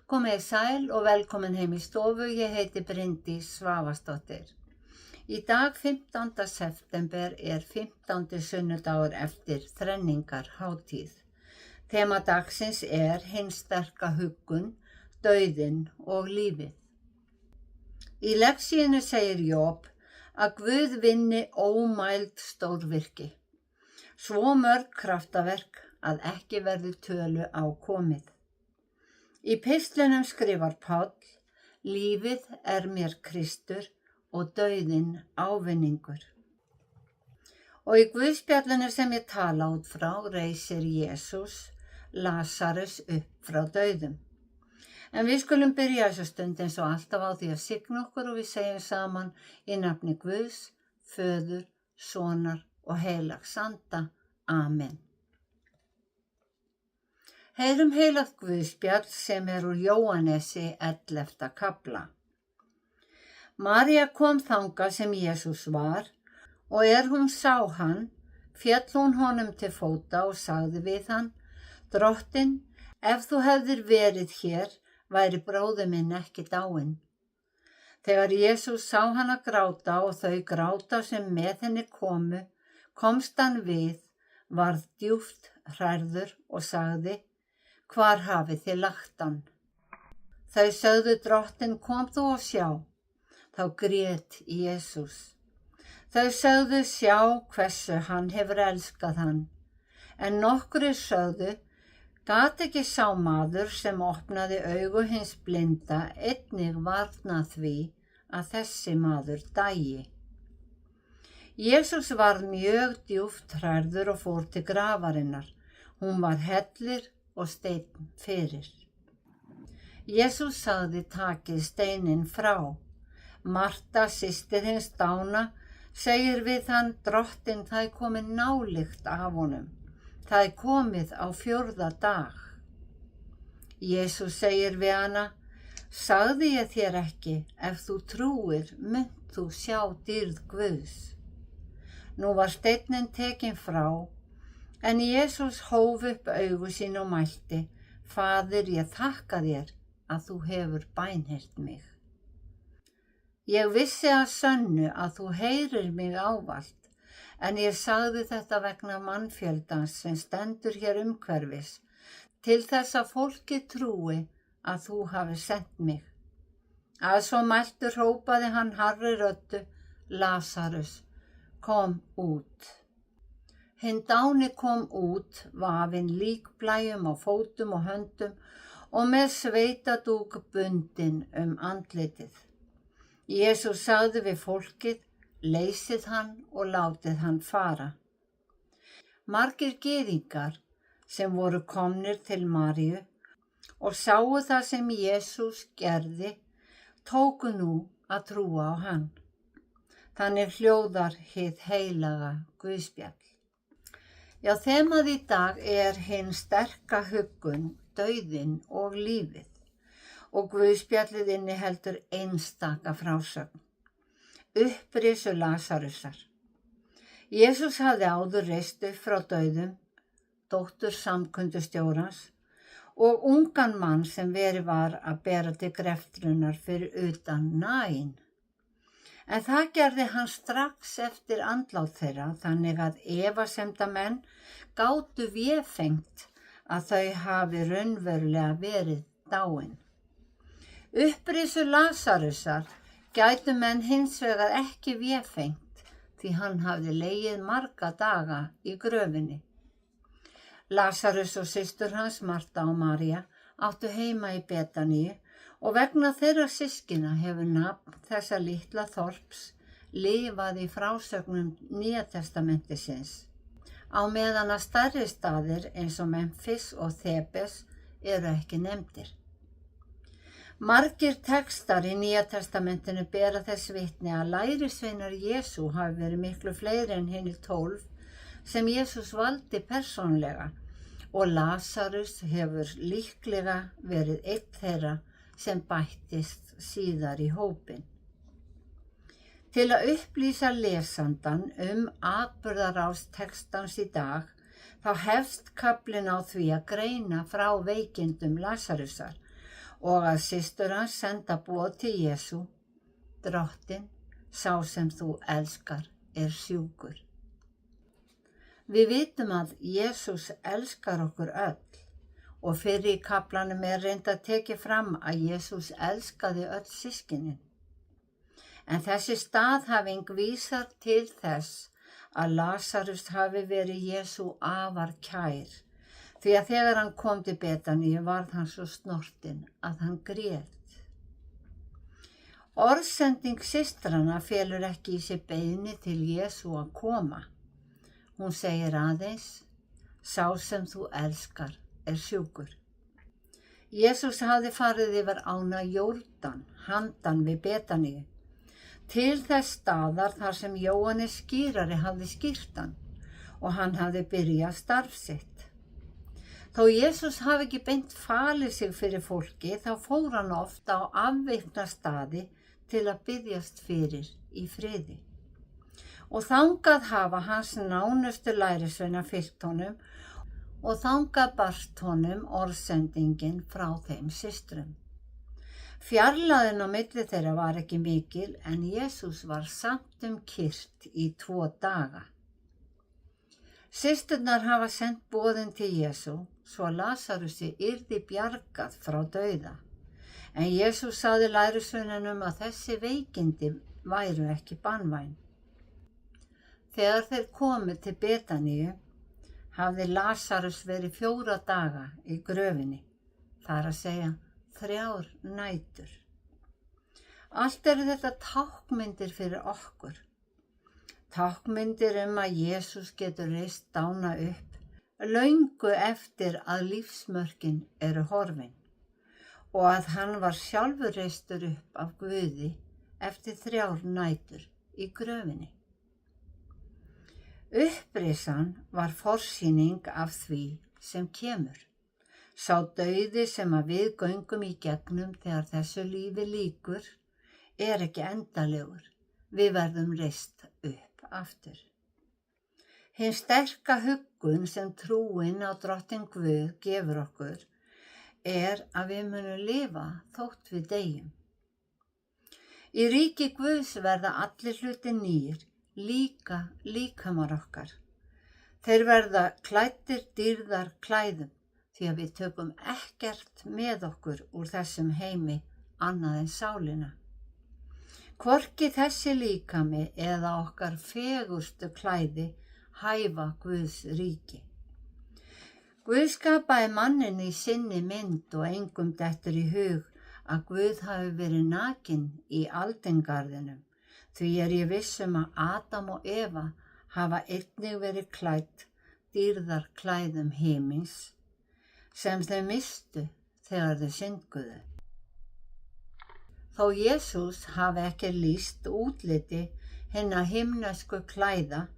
Komið sæl og velkomin heim í stofu, ég heiti Bryndís Svavarsdóttir. Í dag 15. september er 15. sunnudagur eftir þrenningarhátíð. Þema dagsins er hin sterka huggun, dauðinn og lífið. Í lexíunni segir Job að Guð vinni ómæld stórvirki, svo mörg kraftaverk að ekki verður tölu á komið. Í pistlinum skrifar Páll, lífið er mér Kristur og dauðinn ávinningur. Og í Guðspjallinu sem ég tala út frá reisir Jesús Lasarus upp frá dauðum. En við skulum byrja þessa stund eins og alltaf á því að signa okkur og við segjum saman í nafni Guðs, Föður, Sonar og Heilags Anda. Amen. Heyrum heilagt Guðspjall sem er úr Jóhannesi 11. kafla. María kom þangað sem Jesús var og hún sá hann, féll hún honum til fóta og sagði við hann, Drottinn, ef þú hefðir verið hér, væri bróðir minn ekki dáinn. Þegar Jesús sá hana gráta og þau gráta sem með henni komu, komst hann við, varð djúpt hrærður og sagði, hvar hafið þið lagt hann? Þau sögðu Drottinn, kom þú og sjá. Þá grét Jesús. Þau sögðu sjá hversu hann hefur elskað hann. En nokkrir sögðu, gat ekki sá maður sem opnaði augu hins blinda einnig varna því að þessi maður dæi. Jesús varð mjög djúpt hrærður og fór til grafarinnar. Hún var hellir og steinn fyrir. Jesús sagði takið steininn frá. Marta, systir hins dána, segir við hann, Drottinn, það er komið nálykt af honum. Það er komið á 4. dag. Jesús segir við hana, sagði ég þér ekki, ef þú trúir, munt þú sjá dýrð Guðs. Nú var steinninn tekinn frá, en Jesús hóf upp augu sín og mælti, Faðir, ég þakka þér að þú hefur bænheyrt mig. Ég vissi að sönnu að þú heyrir mig ávallt, en ég sagði þetta vegna mannfjöldans sem stendur hér umhverfis, til þess að fólkið trúi að þú hafi sent mig. Að svo mæltu hrópaði hann hárri röddu, Lasarus, kom út. Hinn dáni kom út, vafinn líkblæjum á fótum og höndum og með sveitadúk bundinn andlitið. Jesús sagði við fólkið, leysið hann og látið hann fara. Margir gyðingar sem voru komnir til Maríu og sáu það sem Jesús gerði, tóku nú að trúa á hann. Þannig hljóðar hið heilaga Guðspjall. Já, þemað í dag er hin sterka huggun, dauðinn og lífið og Guðspjallið inniheldur einstaka frásögn. Upprisu Lasarusar. Jesús hafði áður reist upp frá dauðum, dóttur samkundustjórans og ungan mann sem verið var að bera til greftrunar fyrir utan Naín. En það gerði hann strax eftir andlát þeirra, þannig að efasemdamenn gátu véfengt að þau hafi raunverulega verið dáin. Upprisu Lasarusar gætu menn hins vegar ekki véfengt því hann hafði legið marga daga í gröfinni. Lasarus og systur hans, Marta og María, áttu heima í Betaníu og vegna þeirra systkina hefur nafn þessa litla þorps lifað í frásögnum Nýja testamentisins, á meðan að stærri staðir eins og Memphis og Þebes eru ekki nefndir. Margir textar í Nýja testamentinu bera þess vitni að lærisveinar Jesú hafi verið miklu fleiri en hinir 12 sem Jesús valdi persónlega og Lasarus hefur líklega verið einn þeirra sem bættist síðar í hópinn. Til að upplýsa lesandan atburðarás textans í dag, þá hefst kaflinn á því að greina frá veikindum Lasarusar og að systur hans senda boð til Jesú: Drottinn, sá sem þú elskar er sjúkur. Við vitum að Jesús elskar okkur öll og fyrr í kaflanum reyndar tekið fram að Jesús elskaði öll systkinin. En þessi staðhæfing vísar til þess að Lasarus hafi verið Jesú afar kær, því að þegar hann kom til Betaníu varð hann svo snortinn að hann grét. Orðsending systranna felur ekki í sér beiðni til Jesú að koma. Hún segir aðeins: sá sem þú elskar er sjúkur. Jesús hafði farið yfir ána Jórdan handan við Betaníu, til þess staðar þar sem Jóhannes skírari hafði skírt hann og hann hafði byrjað starf sitt. Þó Jesús hafi ekki beint falið sig fyrir fólki, þá fór hann oft á afvikna staði til að biðjast fyrir í friði. Og þangað hafa hans nánustu lærisveina fylgt honum og þangað barst honum orðsendingin frá þeim systrum. Fjarlægðin á milli þeirra var ekki mikil, en Jesús var samt kyrrt í 2 daga. Systurnar hafa sent boðin til Jesú svo Lasarusi yrði bjargað frá dauða. En Jesús sagði lærisveinunum að þessi veikindi væru ekki banvæn. Þegar þeir komu til Betaníu hafði Lasarus verið 4 daga í gröfinni, þar að segja 3 nætur. Allt þetta tákmyndir fyrir okkur. Tákmyndir að Jesús getur reist dána upp löngu eftir að lífsmörkin eru horfin og að hann var sjálfur reistur upp af Guði eftir 3 nætur í gröfinni. Upprisan var forsýning af því sem kemur. Sá dauði sem að við göngum í gegnum þegar þessu lífi lýkur ekki endalegur. Við verðum reist upp aftur. Hin sterka huggun sem trúin á Drottinn Guð gefur okkur að við munum lifa þótt við deyjum. Í ríki Guðs verða allir hluti nýir, líka líkamar okkar. Þeir verða klæddir dýrðar klæðum, því að við tökum ekkert með okkur úr þessum heimi annað en sálina. Hvorki þessi líkami eða okkar fegurstu klæði hæfa Guðs ríki. Guð skapaði manninn í sinni mynd og engum dettur í hug að Guð hafi verið nakinn í aldingarðinum, því ég viss að Adam og Eva hafa einnig verið klædd dýrðar klæðum himins, sem þau mistu þegar þau synguðu. Þó Jesús hafi ekki lýst útliti hinna himnesku klæða,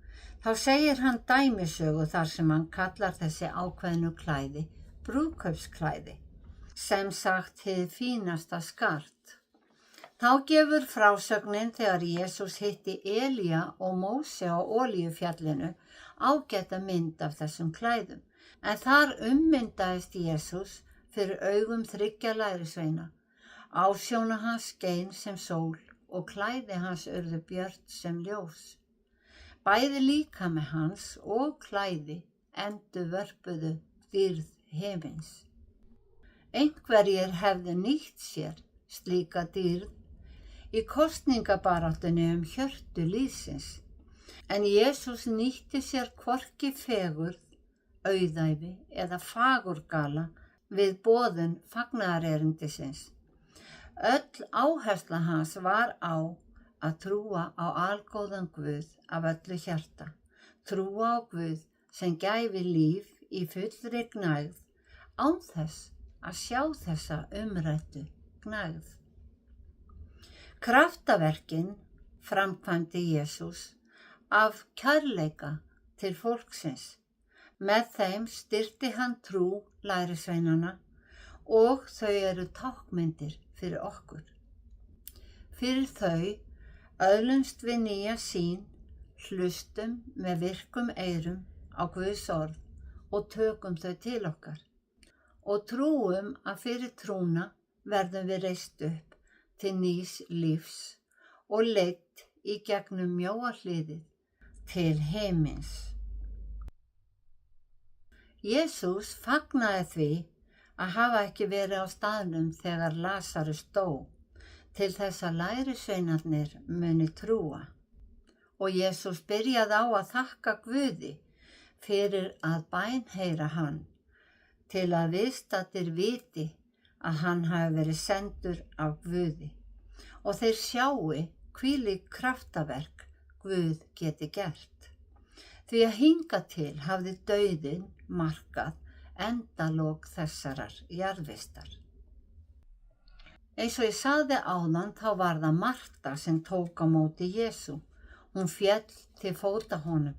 þá segir hann dæmisögu þar sem hann kallar þessi ákveðnu klæði brúðkaupsklæði, sem sagt hið fínasta skart. Þá gefur frásögnin þegar Jesús hitti Elía og Móse á Olíufjallinu ágæta mynd af þessum klæðum. En þar ummyndaðist Jesús fyrir augum 3 lærisveina. Ásjóna hans skein sem sól og klæði hans urðu björt sem ljós. Bæði líkami hans og klæði endurvörpuðu dýrð himins. Einhverjir hefðu nýtt sér slíka dýrð í kosningabaráttunni hjörtu lýðsins, en Jesús nýtti sér hvorki fegurð, auðæfi eða fagurgala við boðun fagnaðarerindisins. Öll áhersla hans var á að trúa á algóðan Guð af öllu hjarta, trúa á Guð sem gæfi líf í fullri gnægð án þess að sjá þessa umræddu gnægð. Kraftaverkin framkvæmdi Jesús af kærleika til fólksins. Með þeim styrkti hann trú lærisveinanna og þau eru tákmyndir fyrir okkur. Fyrir þau öðlumst við nýja sýn, hlustum með virkum eyrum á Guðs orð og tökum þau til okkar og trúum að fyrir trúna verðum við reist upp til nýs lífs og leidd í gegnum mjóa hliðið til himins. Jesús fagnaði því að hafa ekki verið á staðnum þegar Lasarus dó, til þess að lærisveinarnir muni trúa. Og Jesús byrjaði á að þakka Guði fyrir að bænheyra hann, til að viðstaddir viti að hann hafi verið sendur af Guði og þeir sjái hvílík kraftaverk Guð geti gert. Því að hingað til hafði dauðinn markað endalok þessarar jarðvistar. Eins og ég sagði áðan þá var það Marta sem tók á móti Jesú. Hún féll til fóta honum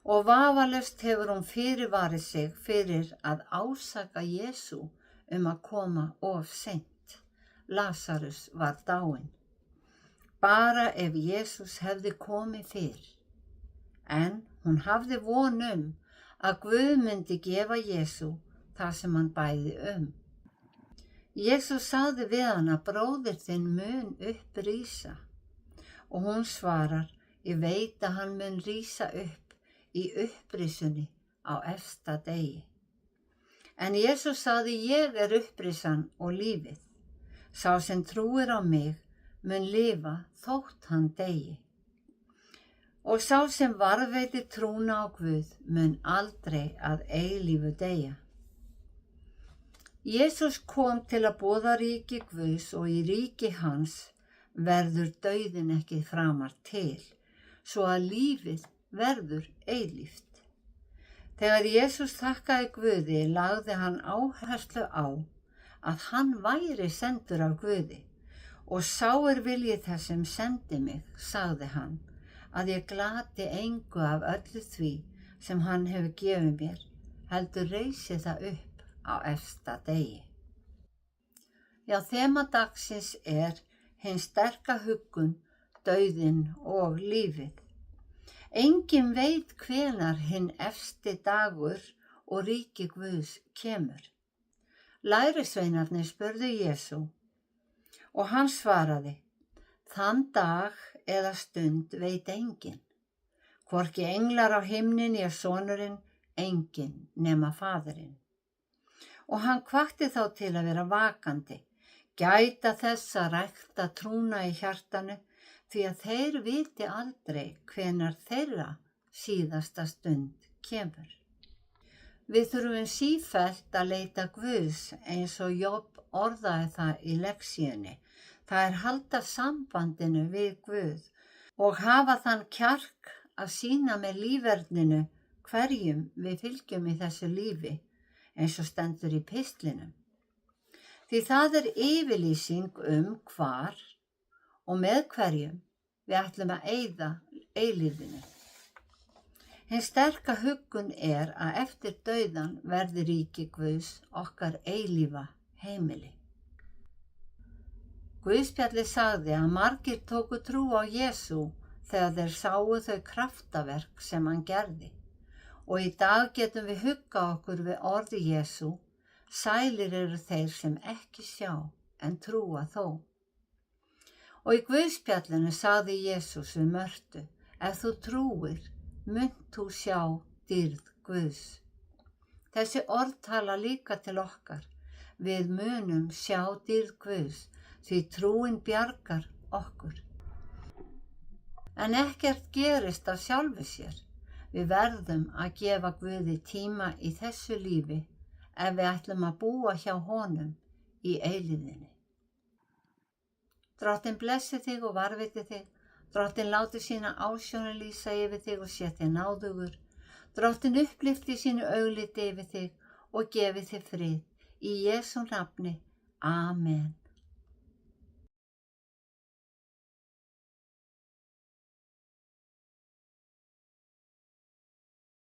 og vafalaust hefur hún fyrirvarið sig fyrir að ásaka Jesú að koma of seint. Lasarus var dáinn. Bara ef Jesús hefði komið fyrr. En hún hafði von að Guð myndi gefa Jesú það sem hann bæði Jesús sagði við hana: bróðir þinn mun upprísa. Og hún svarar: ég veit að hann mun rísa upp í upprísunni á efsta degi. En Jesús sagði: ég upprísan og lífið. Sá sem trúir á mig mun lifa þótt hann degi. Og sá sem varðveitir trúna á Guð mun aldrei að eilífu deyja. Jesús kom til að boða ríki Guðs og í ríki hans verður dauðinn ekki framar til, svo að lífið verður eilíft. Þegar Jesús þakkaði Guði lagði hann áherslu á að hann væri sendur af Guði og sá vilji þess sem sendi mig, sagði hann, að ég glati engu af öllu því sem hann hefur gefið mér, heldur reisi það upp á efsta degi. Já, þema dagsins hin sterka huggun, dauðinn og lífið. Enginn veit hvenær hinn efsti dagur og ríki Guðs kemur. Lærisveinarnir spurðu Jesú og hann svaraði: þann dag eða stund veit enginn, hvorki englar á himnin né sonurinn, enginn nema Faðirinn. Og hann hvatti þá til að vera vakandi, gæta þess að rækta trúna í hjartanu, því að þeir viti aldrei hvenær þeirra síðasta stund kemur. Við þurfum sífellt að leita Guðs eins og Job orðaði það í lexíunni. Það halda sambandinu við Guð og hafa þann kjark að sýna með líferninu hverjum við fylgjum í þessu lífi, eins og stendur í pistlinum. Því það yfirlýsing hvar og með hverjum við ætlum að eyða eilífinu. Hin sterka huggun að eftir dauðan verði ríki Guðs okkar eilífa heimili. Guðspjallið sagði að margir tóku trú á Jesú þegar þeir sáu þau kraftaverk sem hann gerði. Og í dag getum við huggað okkur við orði Jesú: sælir eru þeir sem ekki sjá en trúa þó. Og í Guðspjallinu sagði Jesús við Mörtu: ef þú trúir, munt þú sjá dýrð Guðs. Þessi orð tala líka til okkar. Við munum sjá dýrð Guðs, því trúin bjargar okkur. En ekkert gerist af sjálfu sér. Við verðum að gefa Guði tíma í þessu lífi ef við ætlum að búa hjá honum í eilífðinni. Drottinn blessi þig og varðveiti þig. Drottinn láti sína ásjónu lýsa yfir þig og sé þig náðugur. Drottinn upplyfti sínu augliti yfir þig og gefi þig frið. Í Jesú nafni. Amen.